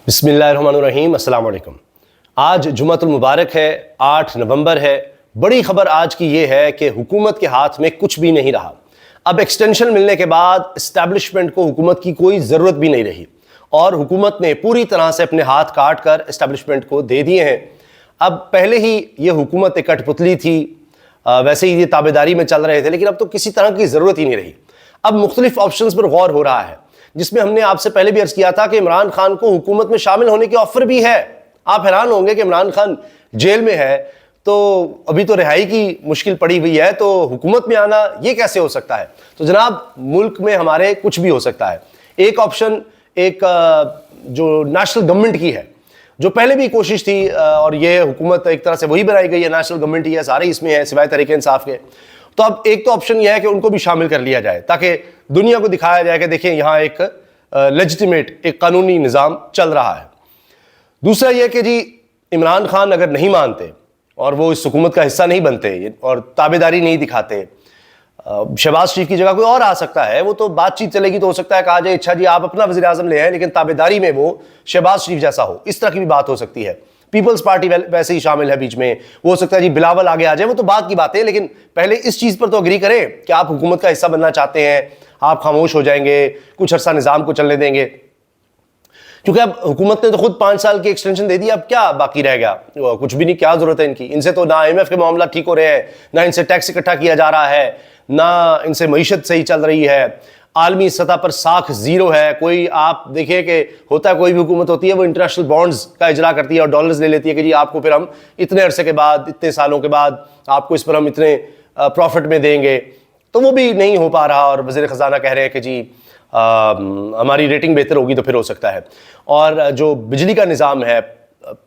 بسم اللہ الرحمن الرحیم. السلام علیکم. آج جمعۃ المبارک ہے, 8 نومبر ہے. بڑی خبر آج کی یہ ہے کہ حکومت کے ہاتھ میں کچھ بھی نہیں رہا. اب ایکسٹینشن ملنے کے بعد اسٹیبلشمنٹ کو حکومت کی کوئی ضرورت بھی نہیں رہی اور حکومت نے پوری طرح سے اپنے ہاتھ کاٹ کر اسٹیبلشمنٹ کو دے دیے ہیں. اب پہلے ہی یہ حکومت ایک کٹ پتلی تھی, ویسے ہی یہ تابعداری میں چل رہے تھے, لیکن اب تو کسی طرح کی ضرورت ہی نہیں رہی. اب مختلف آپشنز پر غور ہو رہا ہے, جس میں ہم نے آپ سے پہلے بھی عرض کیا تھا کہ عمران خان کو حکومت میں شامل ہونے کی آفر بھی ہے. آپ حیران ہوں گے کہ عمران خان جیل میں ہے تو ابھی تو رہائی کی مشکل پڑی ہوئی ہے, تو حکومت میں آنا یہ کیسے ہو سکتا ہے؟ تو جناب, ملک میں ہمارے کچھ بھی ہو سکتا ہے. ایک آپشن ایک جو نیشنل گورنمنٹ کی ہے, جو پہلے بھی کوشش تھی, اور یہ حکومت ایک طرح سے وہی بنائی گئی ہے, نیشنل گورنمنٹ ہی ہے, سارے اس میں ہیں سوائے تحریک انصاف کے. تو اب ایک تو آپشن یہ ہے کہ ان کو بھی شامل کر لیا جائے تاکہ دنیا کو دکھایا جائے کہ دیکھیں یہاں ایک لیجٹیمیٹ ایک قانونی نظام چل رہا ہے. دوسرا یہ کہ جی عمران خان اگر نہیں مانتے اور وہ اس حکومت کا حصہ نہیں بنتے اور تابعداری نہیں دکھاتے, شہباز شریف کی جگہ کوئی اور آ سکتا ہے, وہ تو بات چیت چلے گی تو ہو سکتا ہے کہا جائے اچھا جی آپ اپنا وزیر اعظم لے آئیں لیکن تابعداری میں وہ شہباز شریف جیسا ہو, اس طرح کی بھی بات ہو سکتی ہے. پیپلز پارٹی ویسے ہی شامل ہے بیچ میں, وہ ہو سکتا ہے جی بلاول آگے آ جائے, وہ تو بات کی بات ہے, لیکن پہلے اس چیز پر تو اگری کریں کہ آپ حکومت کا حصہ بننا چاہتے ہیں. آپ خاموش ہو جائیں گے, کچھ عرصہ نظام کو چلنے دیں گے, کیونکہ اب حکومت نے تو خود 5 سال کی ایکسٹینشن دے دی, اب کیا باقی رہ گیا؟ کچھ بھی نہیں, کیا ضرورت ہے ان کی؟ ان سے تو نہ IMF کے معاملات ٹھیک ہو رہے ہیں, نہ ان سے ٹیکس اکٹھا کیا جا رہا ہے, نہ ان سے معیشت صحیح چل رہی ہے, عالمی سطح پر ساکھ زیرو ہے. کوئی آپ دیکھیں کہ ہوتا ہے, کوئی بھی حکومت ہوتی ہے وہ انٹرنیشنل بانڈز کا اجرا کرتی ہے اور ڈالرز لے لیتی ہے کہ جی آپ کو پھر ہم اتنے عرصے کے بعد, اتنے سالوں کے بعد آپ کو اس پر ہم اتنے پروفٹ میں دیں گے. تو وہ بھی نہیں ہو پا رہا, اور وزیر خزانہ کہہ رہے ہیں کہ جی ہماری ریٹنگ بہتر ہوگی تو پھر ہو سکتا ہے. اور جو بجلی کا نظام ہے,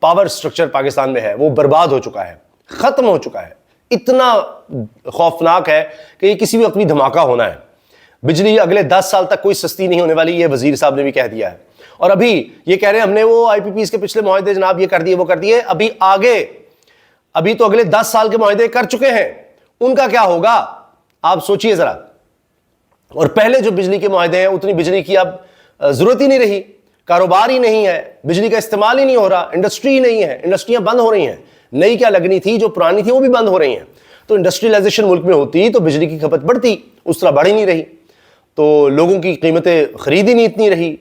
پاور سٹرکچر پاکستان میں ہے, وہ برباد ہو چکا ہے, ختم ہو چکا ہے. اتنا خوفناک ہے کہ یہ کسی بھی وقت بھی دھماکہ ہونا ہے. بجلی اگلے 10 سال تک کوئی سستی نہیں ہونے والی, یہ وزیر صاحب نے بھی کہہ دیا ہے. اور ابھی یہ کہہ رہے ہیں ہم نے وہ IPPs کے پچھلے معاہدے جناب یہ کر دیے وہ کر دیے, ابھی آگے, ابھی تو اگلے 10 سال کے معاہدے کر چکے ہیں, ان کا کیا ہوگا آپ سوچئے ذرا. اور پہلے جو بجلی کے معاہدے ہیں اتنی بجلی کی اب ضرورت ہی نہیں رہی, کاروبار ہی نہیں ہے, بجلی کا استعمال ہی نہیں ہو رہا, انڈسٹری ہی نہیں ہے, انڈسٹریاں بند ہو رہی ہیں. نئی کیا لگنی تھی, جو پرانی تھی وہ بھی بند ہو رہی ہیں. تو انڈسٹریلائزیشن ملک میں ہوتی تو بجلی کی کھپت بڑھتی, اس طرح بڑھ ہی نہیں رہی, تو لوگوں کی قیمتیں خرید ہی نہیں اتنی رہی,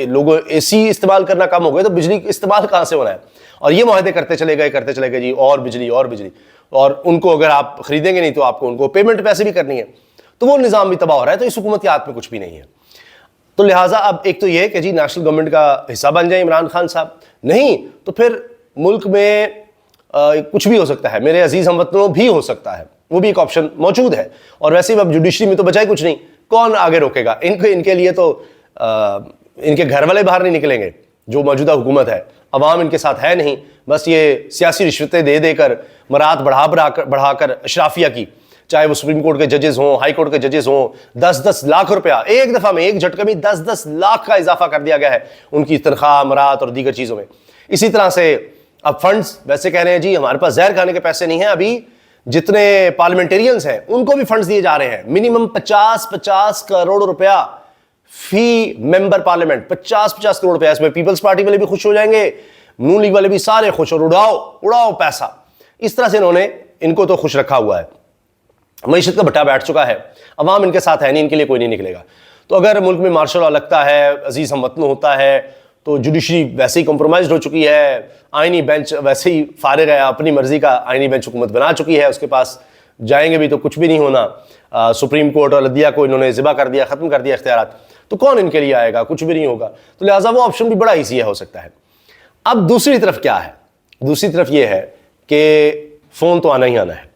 لوگوں AC استعمال کرنا کم ہو گئے, تو بجلی استعمال کہاں سے ہونا ہے؟ اور یہ معاہدے کرتے چلے گئے جی اور بجلی اور بجلی, اور ان کو اگر آپ خریدیں گے نہیں تو آپ کو ان کو پیمنٹ پیسے بھی کرنی ہے, تو وہ نظام بھی تباہ ہو رہا ہے. تو اس حکومت کے ہاتھ میں کچھ بھی نہیں ہے. تو لہٰذا اب ایک تو یہ کہ جی نیشنل گورنمنٹ کا حصہ بن جائیں عمران خان صاحب, نہیں تو پھر ملک میں کچھ بھی ہو سکتا ہے, میرے عزیز ہم وطنوں بھی ہو سکتا ہے, وہ بھی ایک آپشن موجود ہے. اور ویسے بھی اب جوڈیشری میں تو بچا ہی کچھ نہیں, کون آگے روکے گا ان کے لیے؟ تو ان کے گھر والے باہر نہیں نکلیں گے. جو موجودہ حکومت ہے, عوام ان کے ساتھ ہے نہیں, بس یہ سیاسی رشوتیں دے دے کر, مراد بڑھا کر اشرافیہ کی, چاہے وہ سپریم کورٹ کے ججز ہوں, ہائی کورٹ کے ججز ہوں, 10-10 لاکھ روپیہ ایک دفعہ میں, ایک جھٹکے میں 10-10 لاکھ کا اضافہ کر دیا گیا ہے ان کی تنخواہ, مراد اور دیگر چیزوں میں. اسی طرح سے اب فنڈز ویسے کہہ رہے ہیں جی ہمارے پاس زہر کھانے کے پیسے نہیں ہیں, ابھی جتنے پارلیمنٹیرینز ہیں ان کو بھی فنڈز دیے جا رہے ہیں, منیمم 50 کروڑ روپیہ فی ممبر پارلیمنٹ, 50 کروڑ روپیہ. اس میں پیپلز پارٹی والے بھی خوش ہو جائیں گے, نون لیگ والے بھی سارے خوش, اور اڑاؤ پیسہ. اس طرح سے انہوں نے ان کو تو خوش رکھا ہوا ہے. معیشت کا بھٹا بیٹھ چکا ہے, عوام ان کے ساتھ ہے نہیں, ان کے لیے کوئی نہیں نکلے گا. تو اگر ملک میں مارشل لا لگتا ہے, عزیز ہم وطنوں ہوتا ہے, تو جوڈیشری ویسے ہی کمپرومائزڈ ہو چکی ہے, آئینی بینچ ویسے ہی فارغ ہے, اپنی مرضی کا آئینی بینچ حکومت بنا چکی ہے, اس کے پاس جائیں گے بھی تو کچھ بھی نہیں ہونا. سپریم کورٹ اور عدلیہ کو انہوں نے ذبح کر دیا, ختم کر دیا اختیارات, تو کون ان کے لیے آئے گا؟ کچھ بھی نہیں ہوگا. تو لہٰذا وہ آپشن بھی بڑا ایزی ہو سکتا ہے. اب دوسری طرف کیا ہے؟ دوسری طرف یہ ہے کہ فون تو آنا ہی آنا ہے,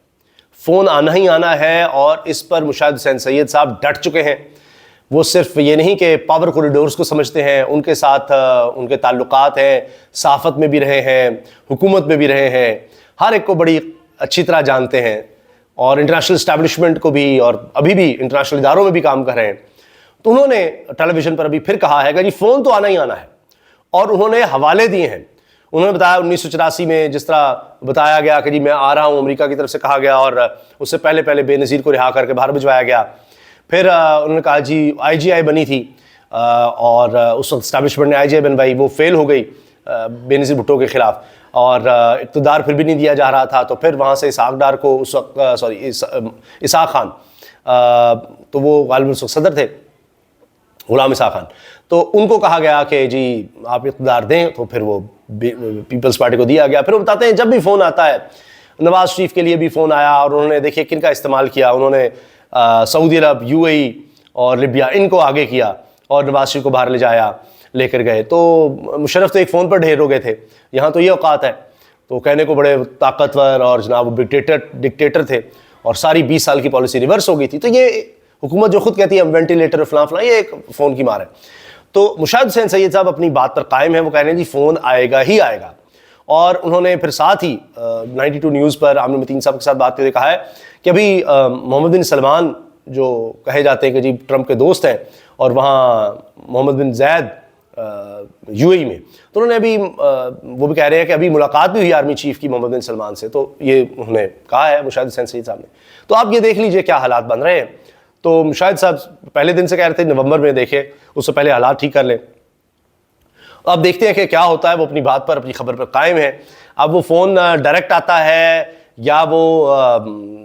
فون آنا ہی آنا ہے, اور اس پر مشاہد حسین سید صاحب ڈٹ چکے ہیں. وہ صرف یہ نہیں کہ پاور کوریڈورز کو سمجھتے ہیں, ان کے ساتھ ان کے تعلقات ہیں, صحافت میں بھی رہے ہیں, حکومت میں بھی رہے ہیں, ہر ایک کو بڑی اچھی طرح جانتے ہیں, اور انٹرنیشنل اسٹیبلشمنٹ کو بھی, اور ابھی بھی انٹرنیشنل اداروں میں بھی کام کر رہے ہیں. تو انہوں نے ٹیلی ویژن پر ابھی پھر کہا ہے کہ جی فون تو آنا ہی آنا ہے, اور انہوں نے حوالے دیے ہیں. انہوں نے بتایا 1984 میں جس طرح بتایا گیا کہ جی میں آ رہا ہوں, امریکہ کی طرف سے کہا گیا, اور اس سے پہلے بے نظیر کو رہا کر کے باہر بھجوایا گیا. پھر انہوں نے کہا جی IGI بنی تھی, اور اس وقت اسٹیبلشمنٹ نے IGI بنوائی, وہ فیل ہو گئی. بے نظیر بھٹو کے خلاف، اور اقتدار پھر بھی نہیں دیا جا رہا تھا، تو پھر وہاں سے اسحاق ڈار کو اس وقت اسحاق خان، تو وہ غالباً اس وقت صدر تھے، غلام اسحاق خان، تو ان کو کہا گیا کہ جی آپ اقتدار دیں، تو پھر وہ پیپلز پارٹی کو دیا گیا۔ پھر وہ بتاتے ہیں جب بھی فون آتا ہے، نواز شریف کے لیے بھی فون آیا، اور انہوں نے دیکھیے کن کا استعمال کیا، انہوں نے سعودی عرب، یو اے ای اور لیبیا، ان کو آگے کیا اور نواز شریف کو باہر لے جایا، لے کر گئے۔ تو مشرف تو ایک فون پر ڈھیر ہو گئے تھے، یہاں تو یہ اوقات ہے، تو کہنے کو بڑے طاقتور اور جناب ڈکٹیٹر تھے، اور ساری 20 سال کی پالیسی ریورس ہو گئی تھی۔ تو یہ حکومت جو خود کہتی ہے ہم وینٹیلیٹر فلاں فلاں، یہ ایک فون کی مار ہے۔ تو مشاہد حسین سید صاحب اپنی بات پر قائم ہیں، وہ کہہ رہے ہیں جی فون آئے گا ہی آئے گا، اور انہوں نے پھر ساتھ ہی 92 نیوز پر عامر متین صاحب کے ساتھ بات کرتے کہا ہے کہ ابھی محمد بن سلمان جو کہے جاتے ہیں کہ جی ٹرمپ کے دوست ہیں، اور وہاں محمد بن زید یو اے ای میں، تو انہوں نے ابھی وہ بھی کہہ رہے ہیں کہ ابھی ملاقات بھی ہوئی آرمی چیف کی محمد بن سلمان سے، تو یہ انہوں نے کہا ہے مشاہد حسین سید صاحب نے۔ تو آپ یہ دیکھ لیجئے کیا حالات بن رہے ہیں۔ تو مشاہد صاحب پہلے دن سے کہہ رہے تھے نومبر میں دیکھے، اس سے پہلے حالات ٹھیک کر لیں۔ اب دیکھتے ہیں کہ کیا ہوتا ہے، وہ اپنی بات پر، اپنی خبر پر قائم ہے۔ اب وہ فون ڈائریکٹ آتا ہے یا وہ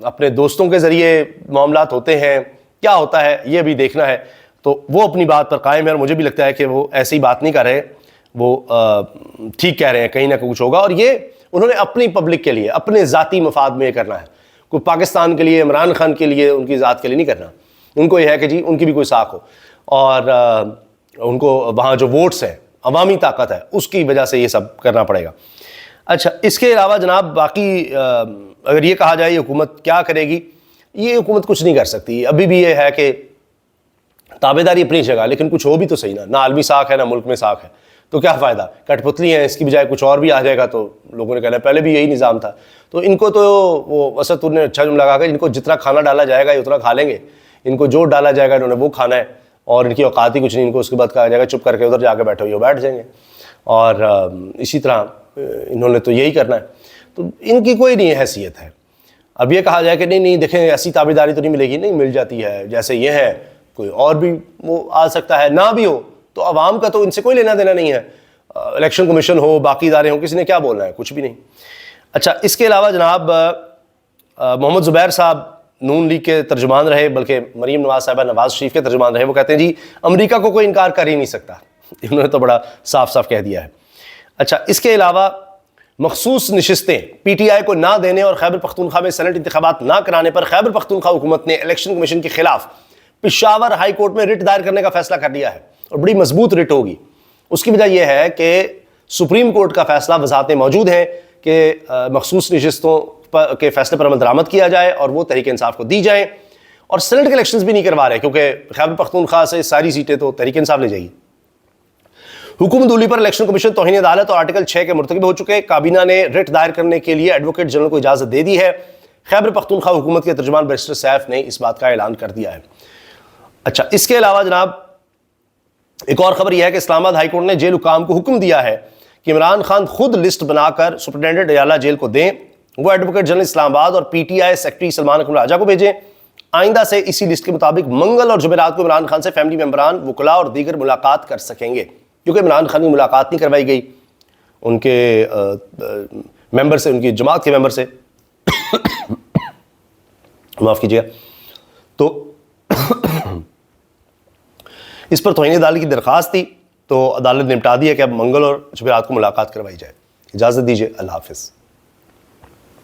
اپنے دوستوں کے ذریعے معاملات ہوتے ہیں، کیا ہوتا ہے یہ بھی دیکھنا ہے۔ تو وہ اپنی بات پر قائم ہے، اور مجھے بھی لگتا ہے کہ وہ ایسی بات نہیں کر رہے، وہ ٹھیک کہہ رہے ہیں، کہیں نہ کچھ ہوگا، اور یہ انہوں نے اپنی پبلک کے لیے، اپنے ذاتی مفاد میں یہ کرنا ہے، کوئی پاکستان کے لیے، عمران خان کے لیے، ان کی ذات کے لیے نہیں کرنا۔ ان کو یہ ہے کہ جی ان کی بھی کوئی ساکھ ہو، اور ان کو وہاں جو ووٹس ہیں، عوامی طاقت ہے، اس کی وجہ سے یہ سب کرنا پڑے گا۔ اچھا، اس کے علاوہ جناب باقی اگر یہ کہا جائے یہ حکومت کیا کرے گی، یہ حکومت کچھ نہیں کر سکتی۔ ابھی بھی یہ ہے کہ تابع داری اپنی جگہ، لیکن کچھ ہو بھی تو صحیح نہ عالمی ساکھ ہے نہ ملک میں ساکھ ہے، تو کیا فائدہ، کٹ پتلی ہیں، اس کی بجائے کچھ اور بھی آ جائے گا تو لوگوں نے کہنا پہلے بھی یہی نظام تھا۔ تو ان کو تو وہ اسد نے اچھا جملہ لگا کہ ان کو جتنا کھانا ڈالا جائے گا یہ اتنا کھا لیں گے، ان کو جو ڈالا جائے گا انہوں نے وہ کھانا ہے، اور ان کی اوقات ہی کچھ نہیں، ان کو اس کے بعد کہا جائے گا چپ کر کے ادھر جا کے بیٹھو، یہ بیٹھ جائیں گے، اور اسی طرح انہوں نے تو یہی کرنا ہے۔ تو ان کی کوئی نہیں حیثیت ہے۔ اب یہ کہا جائے کہ نہیں دیکھیں ایسی تابع داری تو نہیں ملے گی، نہیں مل جاتی ہے، جیسے یہ ہے کوئی اور بھی وہ آ سکتا ہے، نہ بھی ہو تو عوام کا تو ان سے کوئی لینا دینا نہیں ہے، الیکشن کمیشن ہو، باقی ادارے ہوں، کسی نے کیا بولنا ہے، کچھ بھی نہیں۔ اچھا، اس کے علاوہ جناب محمد زبیر صاحب نون لیگ کے ترجمان رہے، بلکہ مریم نواز صاحبہ نواز شریف کے ترجمان رہے، وہ کہتے ہیں جی امریکہ کو کوئی انکار کر ہی نہیں سکتا، انہوں نے تو بڑا صاف صاف کہہ دیا ہے۔ اچھا، اس کے علاوہ مخصوص نشستیں پی ٹی آئی کو نہ دینے اور خیبر پختونخوا میں سینٹ انتخابات نہ کرانے پر خیبر پختونخوا حکومت نے الیکشن کمیشن کے خلاف پشاور ہائی کورٹ میں رٹ دائر کرنے کا فیصلہ کر لیا ہے، اور بڑی مضبوط رٹ ہوگی۔ اس کی وجہ یہ ہے کہ سپریم کورٹ کا فیصلہ، وضاحتیں موجود ہیں کہ مخصوص نشستوں کے فیصلے پر عمل درآمد کیا جائے اور وہ تحریک انصاف کو دی جائیں، اور سینٹ کے الیکشنز بھی نہیں کروا رہے کیونکہ خیبر پختونخوا سے ساری سیٹیں تو تحریک انصاف لے جائے گی۔ حکومت اولی پر الیکشن کمیشن توہین عدالت اور آرٹیکل 6 کے مرتکب ہو چکے، کابینہ نے رٹ دائر کرنے کے لیے ایڈوکیٹ جنرل کو اجازت دے دی ہے۔ خیبر پختونخوا حکومت کے ترجمان بیرسٹر سیف نے اس بات کا اعلان کر دیا ہے۔ اچھا، اس کے علاوہ جناب ایک اور خبر یہ ہے کہ اسلام آباد ہائی کورٹ نے جیل حکام کو حکم دیا ہے کہ عمران خان خود لسٹ بنا کر سپرنٹینڈنٹ اڈیالہ جیل کو دیں، وہ ایڈوکیٹ جنرل اسلام آباد اور P T I secretary Salman Akmal Raja کو بھیجیں۔ آئندہ سے اسی لسٹ کے مطابق منگل اور جمعرات کو عمران خان سے فیملی ممبران، وکلاء اور دیگر ملاقات کر سکیں گے، کیونکہ عمران خان کی ملاقات نہیں کروائی گئی ان کے ممبر سے، ان کی جماعت کے ممبر سے، معاف کیجیے گا۔ تو اس پر توہین عدالت کی درخواست تھی، تو عدالت نے نمٹا دیا کہ اب منگل اور جمعرات کو ملاقات کروائی جائے۔ اجازت دیجیے، اللہ حافظ۔